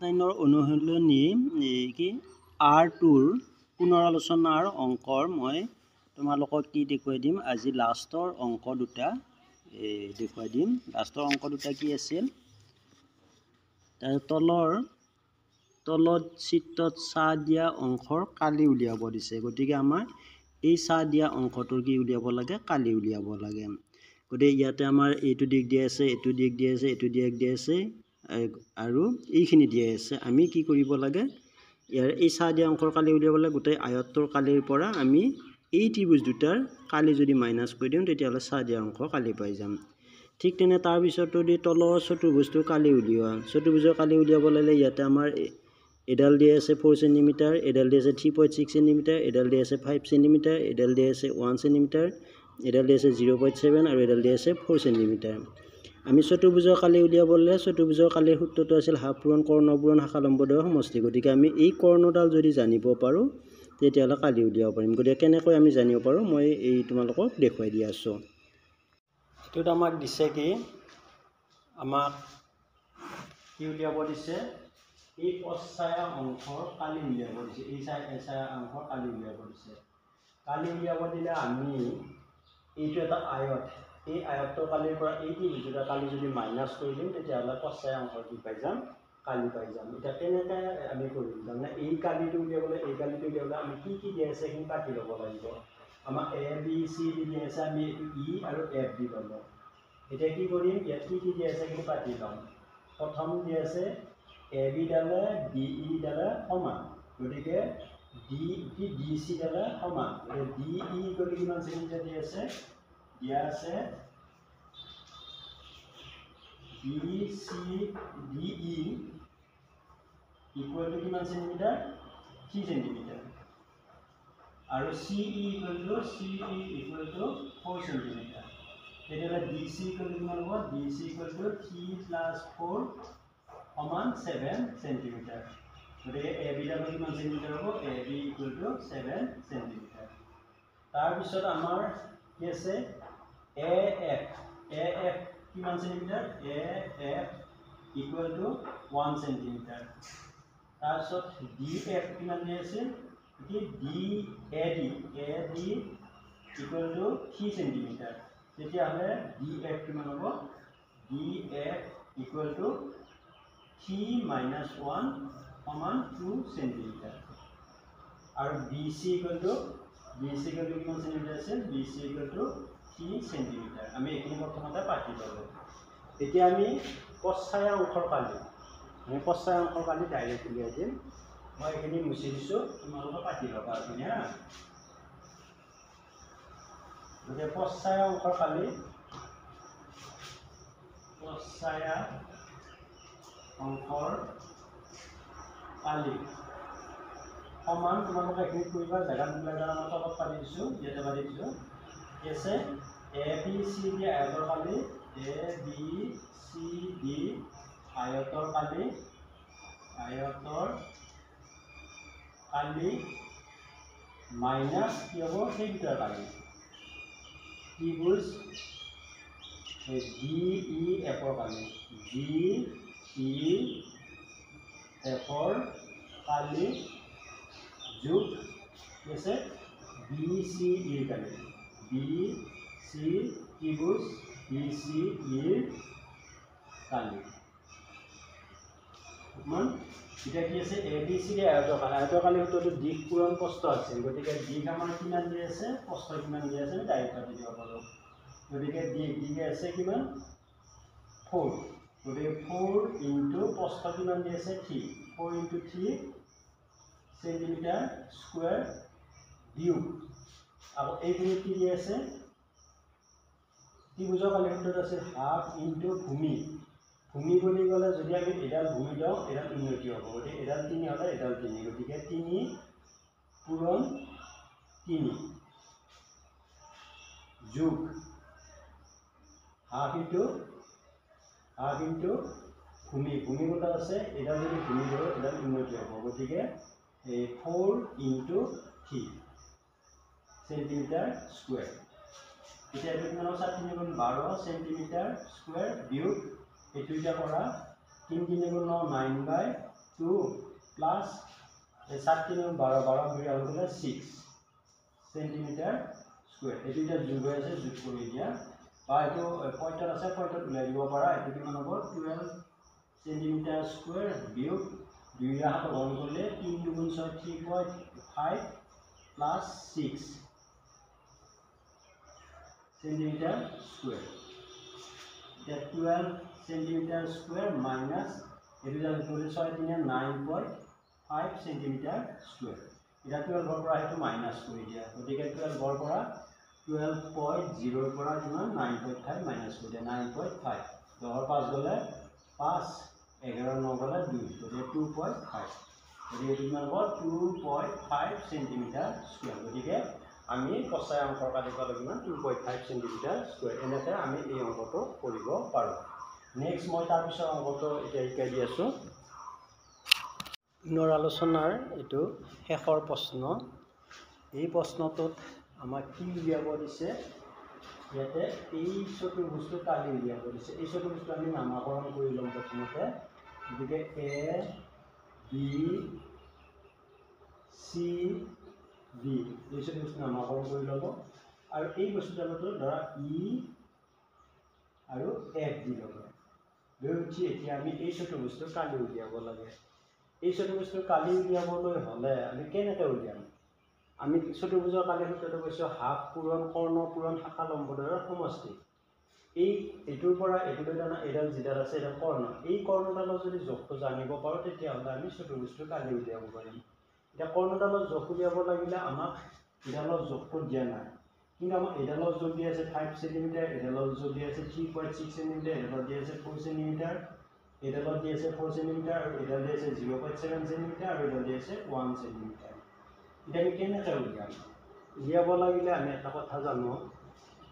9 অনুশীলনী কি R2 পুনৰ আলোচনাৰ অংকৰ মই তোমালোকক কি দেখুৱাই দিম আজি লাষ্টৰ অংক দুটা দেখুৱাই দিম। লাষ্টৰ অংক দুটা কি আছিল তাৰ তলত চিত্ৰত চাহ দিয়া অংশৰ কালি উলিয়াব দিছে। গতিকে আমাৰ এই চাহ দিয়া অংশটোৰ কি উলিয়াব লাগে, কালি উলিয়াব লাগে। গতিকে ইয়াতে আমাৰ এইটো দিক দিয়া আছে, এইটো দিক দিয়া আছে, এইটো দিক দিয়া আছে আৰু এইখিনি দিয়া আছে। আমি কি কৰিব লাগে, ইয়াৰ এই চাহ দিয়া অংশৰ কালি উলিয়াব লাগে। গোটেই আয়তটোৰ কালিৰ পৰা আমি এই ত্ৰিভুজ দুটাৰ কালি যদি মাইনাছ কৰি দিওঁ তেতিয়াহ'লে চাহ দিয়া অংশ কালি পাই যাম। ঠিক তেনে তাৰপিছতো দি তলৰ চতুৰ্ভুজটোৰ কালি উলিওৱা। চতুৰ্ভুজৰ কালি উলিয়াব লাগিলে ইয়াতে আমাৰ এডাল দিয়া আছে 4 সেণ্টিমিটাৰ, এডাল দিয়া আছে 3.6 সেণ্টিমিটাৰ, এডাল দিয়া আছে 5 সেণ্টিমিটাৰ, এডাল দিয়া আছে 1 সেণ্টিমিটাৰ, এডাল দিয়া আছে 0.7 আৰু এডাল দিয়া আছে 4 সেণ্টিমিটাৰ। আমি চতুৰ্ভুজৰ কালি উলিয়াব লাগে। চতুৰ্ভুজৰ কালিৰ সূত্ৰটো আছিল হাফ পূৰণ কৰ্ণ পূৰণ শাখা লম্বদ্বয়ৰ সমষ্টি। গতিকে আমি এই কৰ্ণডাল যদি জানিব পাৰোঁ তেতিয়াহ'লে কালি উলিয়াব পাৰিম। গতিকে কেনেকৈ আমি জানিব পাৰোঁ মই এই তোমালোকক দেখুৱাই দি আছোঁ। এইটোত আমাক দিছে কি, আমাক কি উলিয়াব দিছে, এই পশ্চায়া অংশৰ কালি উলিয়াব দিছে। এই ছায়া অংশৰ কালি উলিয়াব দিছে। কালি উলিয়াব দিলে আমি এইটো এটা আয়ত, এই আয়তটোৰ কালিৰ পৰা এই ত্ৰিভুজৰ কালি যদি মাইনাছ কৰি দিম তেতিয়াহ'লে পশ্চায়া অংশৰ কি পাই যাম, কালি পাই যাম। এতিয়া কেনেকৈ আমি কৰিম, তাৰমানে এই কালিটো উলিয়াবলৈ আমি কি দিয়া আছে সেইখিনি কাটি ল'ব লাগিব। আমাক A B C D দিয়া আছে, আমি এইটো E আৰু F দি ল'লোঁ। এতিয়া কি কৰিম, ইয়াত কি দিয়া আছে সেইখিনি কাটি ল'ম। প্ৰথম দিয়া আছে AB ডালে DE ডালে সমান, গতিকে DC ডালে সমান। DE গতিকে কিমান চেণ্টিমিটাৰ দিয়া আছে, দিয়া আছে DE ইকুৱেল টু কিমান চেণ্টিমিটাৰ, 3 চেণ্টিমিটাৰ আৰু CE ইকুৱেল টু 4 চেণ্টিমিটাৰ। তেতিয়াহ'লে DC ইকুৱেল টু কিমান হ'ব, DC ইকুৱেল টু 3 + 4 সমান 7 চেণ্টিমিটাৰ। গতিকে AB ডালৰ কিমান চেণ্টিমিটাৰ হ'ব, AB ইকুৱেল টু 7 চেণ্টিমিটাৰ। তাৰপিছত আমাৰ কি আছে AF কিমান centimetre, AF equal to 1 centimetre. তাৰপিছত DF কিমান দিয়া আছিল, AD ইকুৱেল টু 3 চেণ্টিমিটাৰ। তেতিয়াহ'লে DF কিমান হ'ব, DF ইকুৱেল টু 3 - 1 সমান 2 চেণ্টিমিটাৰ। আৰু BC ইকুৱেল টু কিমান চেণ্টিমিটাৰ আছিল, BC ইকুৱেল টু 3 চেণ্টিমিটাৰ। আমি এইখিনি প্ৰথমতে পাতি ল'লোঁ। এতিয়া আমি পশ্চায়া অংশৰ কালি, ডাইৰেক্ট উলিয়াই দিম। মই এইখিনি মুচি দিছোঁ, তোমালোকে পাতি ল'বা এইখিনি হা। গতিকে পশ্চায়া অংশৰ কালি, সমান, তোমালোকে এইখিনি কৰিবা। জেগাত মিলাই দ্বাৰা মই তলত পাতি দিছোঁ, ইয়াতে পাতি দিছোঁ। কি আছে ABCD আয়তৰ কালি, ABCD আয়তৰ কালি মাইনাছ কি হ'ব, সেই দুটাৰ কালি। ত্ৰিভুজ DEFৰ কালি, DEFৰ কালি যোগ কি আছে BCEৰ কালি, ত্ৰিভুজ BCEৰ কালি। এতিয়া কি আছে ABCD আয়তৰ কালি সূত্ৰটো দিশ পূৰণ প্ৰস্থ আছিল। গতিকে দিশ আমাৰ কিমান দিয়া আছে, প্ৰস্থ কিমান দিয়া আছে, ডাইৰেক্ট কাটি দিব পাৰোঁ। গতিকে দিশ আছে কিমান, 4। গতিকে 4 ইনটু প্ৰস্থ কিমান দিয়া আছে, 3। 4 ইনটু 3 চেণ্টিমিটাৰ স্কুৱেৰ বিয়োগ। আকৌ এইখিনি কি দিয়া আছে, ত্ৰিভুজৰ কালি সূত্ৰটো আছিল হাফ ইনটু ভূমি। ভূমি বুলি ক'লে যদি আমি এডাল ভূমি দিওঁ এডাল উন্নতি হ'ব। গতিকে এডাল 3 হ'লে এডাল 3, গতিকে 3 পূৰণ 3 যোগ হাফ ইনটু ভূমি বলা আছে, এডাল যদি ভূমি দিওঁ এডাল উন্নতি হ'ব। গতিকে 4 ইনটু 3 চেণ্টিমিটাৰ স্কুৱেৰ। এতিয়া এইটো কিমান হ'ব, 7×3 12 চেণ্টিমিটাৰ স্কুৱেৰ বিয়োগ এইটো এতিয়া কৰা 3×9 9/2 2 প্লাস 7 12 12 2 আউট হলে 6 সেন্টিমিটার স্কয়ার এই দুইটা যোগ হৈ আছে যোগ কৰি দিয়া বা এটো পইণ্টত আছে পইণ্টত উলাই দিব পাৰা এটো কিমান হ'ব 12 সেন্টিমিটাৰ স্কয়াৰ বিয়োগ 2 ৰ হাত গণ কৰিলে 3 2 6 3.5 প্লাস 6 সেন্টিমিটাৰ স্কয়াৰ এটা 12 সেন্টিমিটাৰ স্কয়াৰ মাইনাস এটো যাব কৰিলে 6 3 9.5 সেন্টিমিটাৰ স্কয়াৰ এটা 12 ৰ পৰা এটো মাইনাস কৰি দিয়া গতিকে 12 ৰ পৰা 12.0 ৰ পৰা কিমান 9.5 মাইনাস কৰি দিয়া 9.5 10 ৰ 5 গলে 5 11 9 গলে 2 গতিকে 2.5 গতিকে কিমান হ'ব 2.5 সেন্টিমিটার স্কয়ার গতিকে আমি কসাই অংকৰ কাটি পালো কিমান 2.5 সেন্টিমিটাৰ স্কয়াৰ এনেতে আমি এই অংকটো কৰিব পাৰো নেক্সট মই তাৰ পিছৰ অংকটো এতিয়া শিকাই দি আছো পুনৰ আলোচনাৰ এটো শেষৰ প্ৰশ্ন এই প্ৰশ্নটোত আমাক কি উলিয়াব দিছে ইয়াতে এই চতুৰ্ভুজটো কালি উলিয়াব দিছে এই চতুৰ্ভুজটো আমি নামকৰণ কৰি লম প্ৰথমতে গতিকে এ বি সি বি এই চতুৰ্ভুজটো নামকৰণ কৰি লব আৰু এই বস্তুটো ধৰা ই আৰু এফ দি লব দুইটি এতিয়া আমি এই চতুৰ্ভুজটো কালি উলিয়াব লাগে এই চতুৰ্ভুজটো কালি উলিয়াবলৈ হলে আমি কেনেকৈ উলিয়াম আমি চতুৰ্ভুজৰ কালি সূত্ৰটো কৈছো হাফ পূৰণ কৰ্ণ পূৰণ শাখা লম্বদ্বয়ৰ সমষ্টি এইটোৰ পৰা এইটোলৈ জানা এডাল জিডাল আছে এটা কৰ্ণ এই কৰ্ণডালৰ যদি যোগটো জানিব পাৰো তেতিয়া হলে আমি চতুৰ্ভুজটো কালি উলিয়াব পাৰিম এটা কৰ্ণডালৰ যোগ উলিয়াব লাগিলে আমাক এডালৰ যোগটো দিয়া নাই কিন্তু আমাক এডালৰ যোগ দিয়া আছে 5 সেন্টিমিটাৰ এডালৰ যোগ দিয়া আছে 3.6 সেন্টিমিটাৰ এডালৰ দিয়া আছে 4 সেন্টিমিটাৰ এডালৰ দিয়া আছে 4 সেন্টিমিটাৰ আৰু এডাল দিয়া আছে 0.7 সেন্টিমিটাৰ আৰু এডাল দিয়া আছে 1 সেন্টিমিটাৰ এটা আমি কেনেকৈ উলিয়াব লাগিলে আমি এটা কথা জানো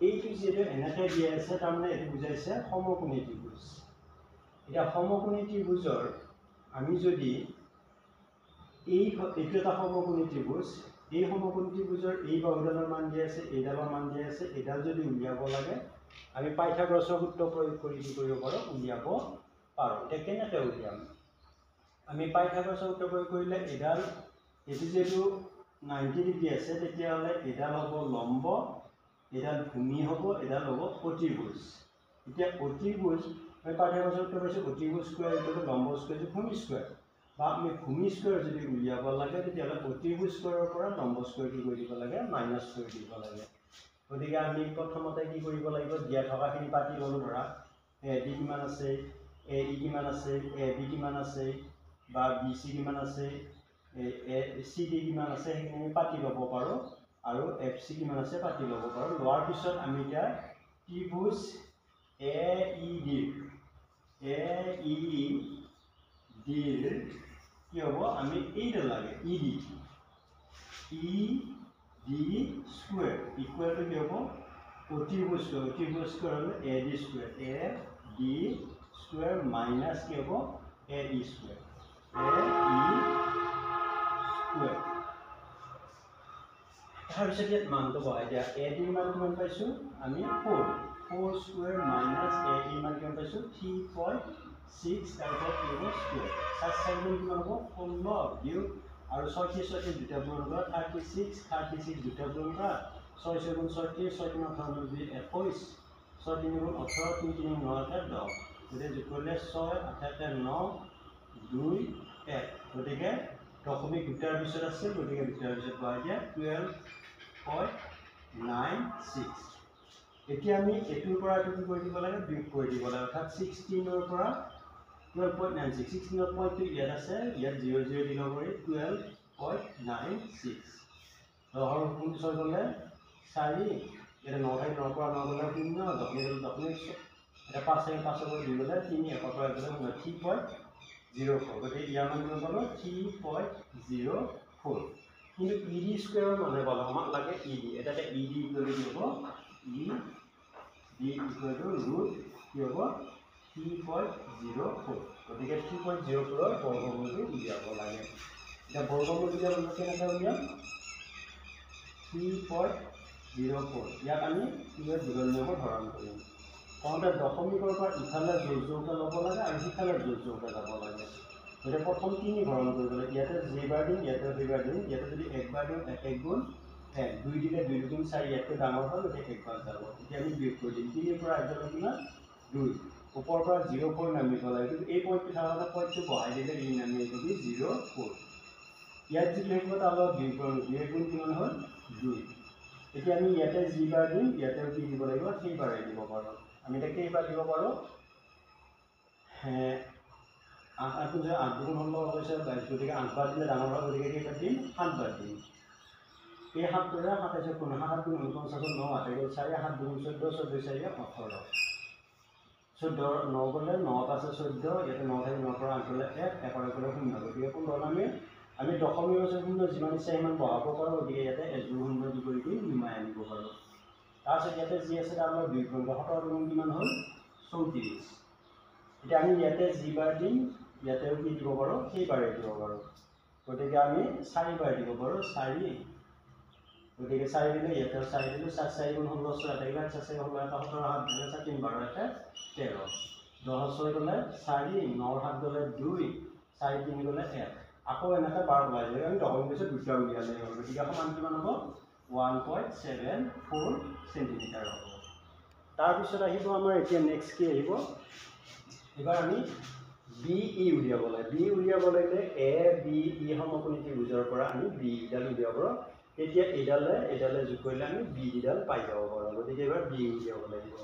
এইটো যেটো এনেকৈ দিয়া আছে তাৰমানে এটো বুজাইছে সমকোণী ত্ৰিভুজ এটা সমকোণী ত্ৰিভুজৰ আমি যদি এইটো এটা সমকোণী ত্ৰিভুজ এই সমকোণী ত্ৰিভুজৰ এই বাহুডালৰ মান দিয়া আছে এইডালৰ মান দিয়া আছে এডাল যদি উলিয়াব লাগে আমি পাইথাগোৰাছৰ সূত্ৰ প্ৰয়োগ কৰি কি কৰিব পাৰো উলিয়াব পাৰো এটা কেনেকৈ উলিয়াম আমি পাইথাগোৰাছৰ সূত্ৰ প্ৰয়োগ কৰিলে এডাল এটো যেটো 90 ডিগ্ৰী আছে তেতিয়া হলে এডাল হ'ব লম্ব এডাল ভূমি হ'ব এডাল হ'ব অতিভুজ এতিয়া অতিভুজ আমি পাইথাগোৰাছৰ সূত্ৰ পাইছো অতিভুজ স্কয়াৰ ইকুৱেল লম্ব স্কয়াৰ ভূমি স্কয়াৰ বা আমি ভূমি স্কয়াৰ যদি উলিয়াব লাগে তেতিয়া হলে অতিভুজ স্কয়াৰৰ পৰা লম্ব স্কয়াৰ কি কৰি দিব লাগে মাইনাস কৰি দিব লাগে গতিকে আমি প্ৰথমতে কি কৰিব লাগিব দিয়া থকাখিনি পাতি ললো ধৰা এ ডি কিমান আছে এ ই কিমান আছে এ বি কিমান আছে বা বি সি কিমান আছে এ সি ডি কিমান আছে সেইখিনি আমি পাতি ল'ব পাৰো আৰু এফ সি কিমান আছে পাতি ল'ব পাৰো লোৱাৰ পিছত আমি এতিয়া ত্ৰিভুজ এ ই ডি কি হ'ব আমি এইডাল লাগে E D square equal to কি হ'ব অতিভুজ স্কয়াৰ হলে A D square A D square minus কি হ'ব এ ই স্কয়াৰ তাৰপিছত ইয়াত মানটো বহাই দিয়া এ ডি মান কিমান পাইছো আমি 4 স্কয়াৰ মাইনাস এ ই মান কিমান পাইছো 3.6 তাৰপিছত কি হ'ব স্কয়াৰ 7 কিমান হ'ব 16 বিয়োগ আৰু 36 দুটা পূৰণ কৰা 36 দুটা পূৰণ কৰা 6 গুণ 36 6 গুণ 18 21 6 3 গুণ 18 3 3 9 10 গতিকে যোগ কৰিলে 6 8 9 2 1 গতিকে দশমিক দুটাৰ পিছত আছে গতিকে দুটাৰ পিছত বহাই দিয়া 12.96 এতিয়া আমি এটোৰ পৰা এটো কি কৰি দিব লাগে বিয়োগ কৰি দিব লাগে অৰ্থাৎ 16 ৰ পৰা 12.96 16 ৰ পইণ্টটো ইয়াত আছে ইয়াত 0 0 দি লব পাৰি 12.96 দহৰ গুণ 6 গলে 4 এটা 9 9 পৰা 9 গলে 0 দশমিক এটা 5 5 পৰা 2 গলে 3 1 পৰা 1 গলে 3.04 গতিকে ইয়াৰ মান কিমান পালো 3.04 কিন্তু ই ডি স্কয়াৰৰ মানে বলা আমাক লাগে ই ডি এটাতে ই ডি ইকুৱেল টু হ'ব E D equal two root কি হ'ব 3.04 গতিকে 3.04 ৰ বৰ্গমূলটো উলিয়াব লাগে এটা বৰ্গমূল উলিয়াব কেনেকৈ উলিয়াম 3.04 ইয়াক আমি কিবা দুগুণ নিয়মৰ ধৰণ কৰিম কওঁতে দশমিকৰ পৰা ইফালে যোগ যোগকে ল'ব লাগে আৰু সিফালে যোগ যোগকে যাব লাগে গতিকে প্ৰথম 3 হৰণ কৰিবলৈ ইয়াতে জি বাৰ দিম, ইয়াতে ভি বাৰ দিম, ইয়াতে যদি 1 বাৰ দিওঁ 1 গুণ 1, 2 দিলে 2 দুগুণ 4, ইয়াতকৈ ডাঙৰ হয় গতিকে 1 বাৰ যাব। এতিয়া আমি বিয়োগ কৰি দিম, 3 পৰা 1 গ'লে কিমান 2, ওপৰৰ পৰা 0 4 নামিব লাগে, কিন্তু এই পইণ্টটো থকা পইণ্টটো বহাই দিলে ই নামি আহিব 0 4। ইয়াত যিটো থাকিব তাৰ লগত বিয়োগ কৰিম, 2 গুণ কিমান হ'ল 2। এতিয়া আমি ইয়াতে জি বাৰ দিম, ইয়াতেও কি দিব লাগিব সেই বাৰে দিব পাৰোঁ। আমি এতিয়া কেইবাৰ দিব পাৰোঁ 8 8 গুণ 8 দুগুণ 16 হৈছে 22, গতিকে 8 বাৰ দিলে ডাঙৰ হয় গতিকে কেইবাৰ দিম 7 বাৰ দিম। এই 7 টোৰে 27 গুণ 7 গুণ 49 9 8 গ'ল 4, 7 দুগুণ 14 14 4 18, 14 9 গ'লে 9 5 14, ইয়াতে 9 থাকে 9 পৰা 8 গ'লে 1, 1 পৰা গ'লে 0, গতিকে 15 আমি দশমিক আছে 0 যিমান ইচ্ছা সিমান বহাব পাৰোঁ, গতিকে ইয়াতে 1 যোগ 0 যোগ কৰি নিমাই আনিব পাৰোঁ। তাৰপিছত ইয়াতে যি আছে তাৰ লগত বিয়োগ কৰিম, 17 গুণ কিমান হ'ল 34। এতিয়া আমি ইয়াতে যি বাৰ দিম ইয়াতেও কি দিব পাৰোঁ সেই বাৰে দিব পাৰোঁ, গতিকে আমি 4 বাৰ দিব পাৰোঁ 4, গতিকে 4 দিলে ইয়াতেও 4 দিলোঁ, 4 4 গুণ 16 6 8 4 4 16 17 7 দিলে 4 3 12 13, 10 6 গ'লে 4, 9 7 গ'লে 2, 4 3 গ'লে 1, আকৌ এনেকৈ 12 ওলাই যায়, আমি দশমিক পিছত দুটা উলিয়ালে হ'ল, গতিকে সমান কিমান হ'ব 1.74 চেণ্টিমিটাৰ হ'ব। তাৰপিছত আহিব আমাৰ এতিয়া নেক্সট কি আহিব, এবাৰ আমি বি ই উলিয়াব লাগে। বি উলিয়াব লাগিলে এ বি ই সমকোণী ত্ৰিভুজৰ পৰা আমি বি ডাল উলিয়াব পাৰোঁ। তেতিয়া এইডালে যোগ কৰিলে আমি বি ডাল পাই যাব পাৰোঁ, গতিকে এবাৰ বি উলিয়াব লাগিব।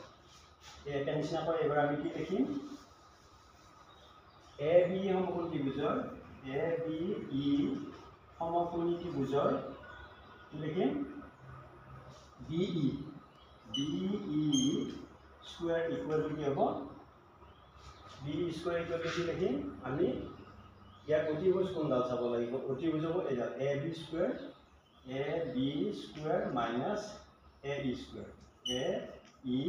একে নিচিনাকৈ এবাৰ আমি কি লিখিম, এ বি সমকোণী ত্ৰিভুজৰ এ বি ই সমকোণী ত্ৰিভুজৰ কি লিখিম B E square equal to কি হ'ব, বি স্কুৱেৰ ইকুৱেল টু কি লিখিম আমি ইয়াত অতিভুজ কোনডাল চাব লাগিব, অতিভুজ হ'ব এইডাল A B square minus A E square, A E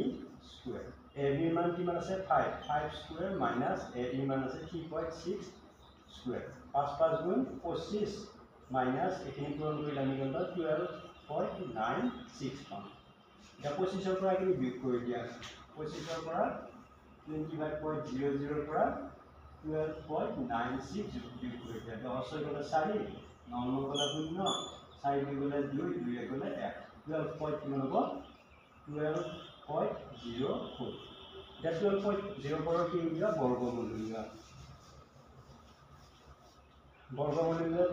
square. এ বিৰ মান কিমান আছে 5, 5 স্কুৱেৰ মাইনাছ এ ইৰ মান আছে 3.6 স্কুৱেৰ, 5 5 গুণ 25 মাইনাছ এইখিনি পূৰণ কৰিলে আমি গ'ল 12.96 পাম। এতিয়া 25ৰ পৰা এইখিনি বিয়োগ কৰি দিয়া, 25ৰ পৰা 25.00 পৰা 12.96 বিয়োগ কৰি দিয়া, 10 6 গ'লে 4, 9 9 গ'লে 0, 4 2 গ'লে 2, 2 1 গ'লে 1, 12 কিমান হ'ব 12.04। এতিয়া 12.04 কি উলিওৱা বৰ্গমূল উলিওৱা, বৰ্গমূল উলিয়ালে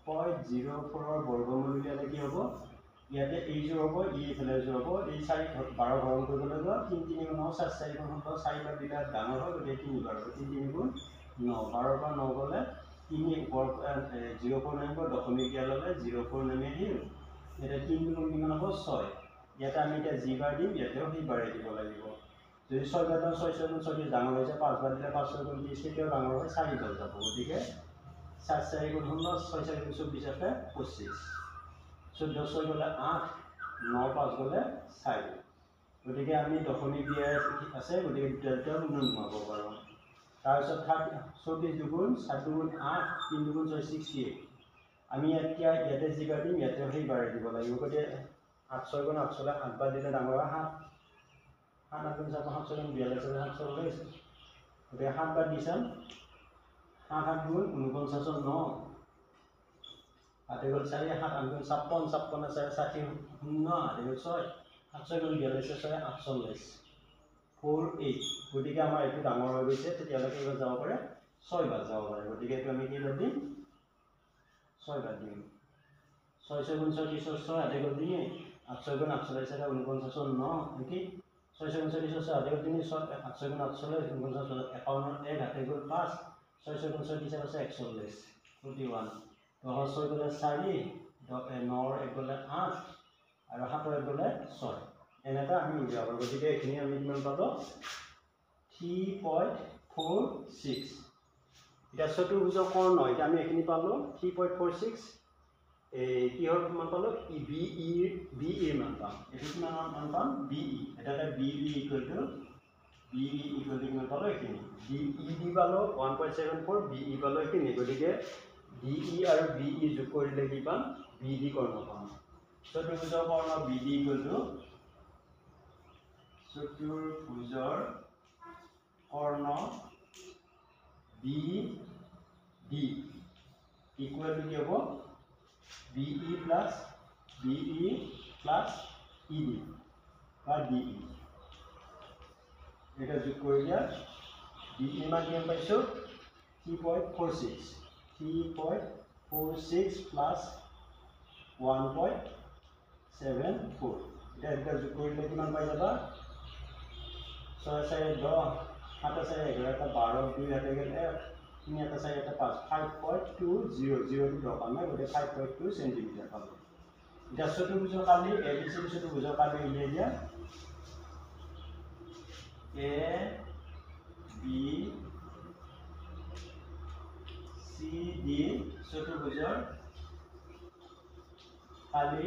12.04 বৰ্গমূল উলিয়ালে কি হ'ব, ইয়াতে এই যোৰ হ'ব ই এইফালে যোৰ হ'ব, এই 4 12 হৰণ কৰিবলৈ যোৱা 3 3 গুণ 9 4 4 গুণ 16 4 বাৰ দিলে ডাঙৰ হয় গতিকে 3 বাৰ হ'ব, 3 3 গুণ 9, 12 পৰা 9 গ'লে 3 ওপৰ 0 4 নামিব, দশমিক দিয়া ল'লে 0 4 নামি আহিল, ইয়াতে 3 গুণ কিমান হ'ব 6, ইয়াতে আমি এতিয়া যি বাৰ দিম ইয়াতেও সেই বাৰে দিব লাগিব, যদি 6 বাৰ দিওঁ 6 6 গুণ 24 ডাঙৰ হৈছে, 5 বাৰ দিলে 5 6 গুণ 30 তেতিয়াও ডাঙৰ হয় 4 বাৰ যাব, গতিকে 4 4 গুণ 16 6 4 গুণ 24 25, 14 6 গ'লে 8, 9 5 গ'লে 4, গতিকে আমি দশমিক দিয়া আছে গতিকে দুটাও নুমাব পাৰোঁ। তাৰপিছত 34 দুগুণ 4 দুগুণ 8, 3 দুগুণ 6 68, আমি এতিয়া ইয়াতে যি বাৰ দিম ইয়াতেও সেই বাৰে দিব লাগিব, গতিকে 8 6 গুণ 8 6 8 বাৰ দিলে ডাঙৰ হয় 7, 7 8 গুণ 7 7 6 গুণ 42 7 গতিকে 7 বাৰ দি চাম, 7 8 গুণ 49 9, 8 গ'ল 4, 7 8 গুণ 56 56 4 60 0, 8 গ'ল 6, 7 6 গুণ 42 6 48 4 8, গতিকে আমাৰ এইটো ডাঙৰ হৈ গৈছে, তেতিয়াহ'লে কেইবাৰ যাব পাৰে 6 বাৰ যাব পাৰে, গতিকে এইটো আমি কেইবাৰ দিম 6 বাৰ দিম, 6 6 গুণ 36 6 8 গ'ল 3, 8 6 গুণ 48 49 9 নেকি, 6 6 গুণ 36 6 8 গ'ল 3, 8 6 গুণ 48 49 51 1 8 গ'ল 5, 6 6 গুণ 37 আছে 41 41, 10 6 গ'লে 4, 9 1 গ'লে 8 আৰু 7 1 গ'লে 6, এনেকৈ আমি উলিয়াব পাৰোঁ, গতিকে এইখিনি আমি কিমান পালোঁ 3.46। এতিয়া চতুৰ্ভুজৰ কৰ্ণ, এতিয়া আমি এইখিনি পালোঁ 3.46, এই কিহৰ মান পালোঁ বি ইৰ মান পাম, এইটো কিমান মান পাম বি ই, এটা বি ই ইকুৱেল টু কিমান পালোঁ এইখিনি, বি ই দি পালোঁ 1.74, বি ই পালোঁ এইখিনি, গতিকে বি ই আৰু বি ই যোগ কৰিলে কি পাম বি ডি কৰ্ণ পাম। চতুৰ্ভুজৰ কৰ্ণ বি ডি ইকুৱেল টু চতুৰ্ভুজৰ কৰ্ণ বি D equal to কি হ'ব BE plus BE plus ED বা DE এটা যোগ কৰি দিয়া BE মান কিমান পাইছোঁ 3.46 plus 1.74 এটা যোগ কৰিলে কিমান পাই যাবা 6 4 10 7 4 11 12 2 হাতে গেল 1 3 4 5 5.200 দৰকাৰ নাই গতে 5.2 সেন্টিমিটাৰ পালো এটা চতুৰ্ভুজৰ কালি ABC চতুৰ্ভুজৰ কালি উলিয়াই দিয়া A B C D চতুৰ্ভুজৰ কালি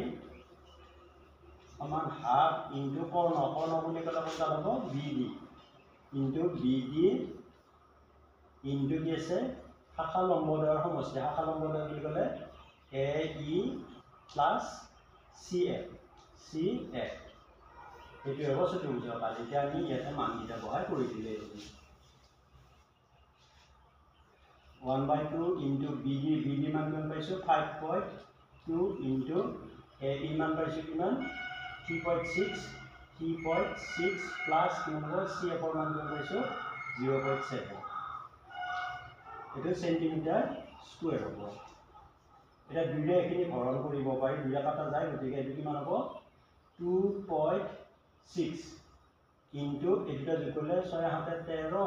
সমান হাফ ইনটু কৰ্ণ বুলি ক'লে কোনটা হ'ব BD ইনটু BD ইনটু কি আছে শাখা লম্বদ্বয়ৰ সমষ্টি শাখা লম্বদ্বয় বুলি ক'লে AE plus CF এইটো হ'ব চতুৰ্ভুজৰ কালি এতিয়া আমি ইয়াতে মানকেইটা বহাই কৰি দিলে 1/2 ইনটু BD মান কিমান পাইছোঁ 5.2 ইনটু AE মান পাইছোঁ কিমান 3.6 প্লাছ কিমান হ'ব CF ৰ মান কিমান পাইছোঁ 0.7 এইটো সেন্টিমিটাৰ স্কয়াৰ হ'ব এটা দুইটা এখিনি হৰণ কৰিব পাৰি দুইটা কাটা যায় গতিকে এইটো কিমান হ'ব 2.6 ইনটু এটা যোগ কৰিলে 6 7 13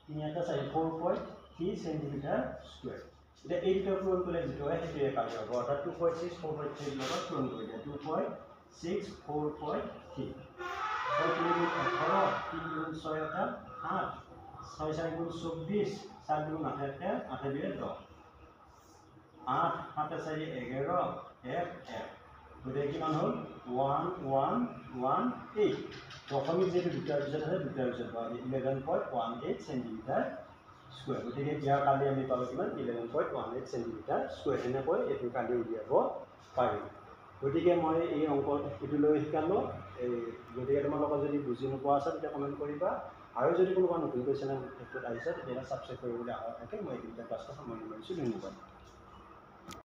3 4 4.3 সেন্টিমিটাৰ স্কয়াৰ এটা এই দুটা পূৰণ কৰিলে যেটো হয় সেইটোৱে কালি হ'ব অৰ্থাৎ 2.6 4.3 লগত পূৰণ কৰি দিয়া 2.6 4.3 6 3 18 3 6 8 6 4 24 7 2 8 8 2 10 8 7 4 11 1 গতিকে কিমান হ'ল 1118 দশমিক যেটো দুটাৰ পিছত আছে দুটাৰ পিছত পাব 11.18 সেন্টিমিটাৰ স্কয়াৰ গতিকে ইয়াৰ কালি আমি পালো কিমান 11.18 সেন্টিমিটাৰ স্কয়াৰ এনেকৈ এইটো কালি উলিয়াব পাৰিম গতিকে মই এই অংক এটো লৈ শিকালো এই গতিকে তোমালোকৰ যদি বুজি নোপোৱা আছে তেতিয়া কমেন্ট কৰিবা আৰু যদি কোনোবা নতুন কোৱেশ্চন এটো আহিছে তেতিয়া সাবস্ক্ৰাইব কৰিবলৈ আহা থাকে মই এই ক্লাছটো সামৰণি মাৰিছো ধন্যবাদ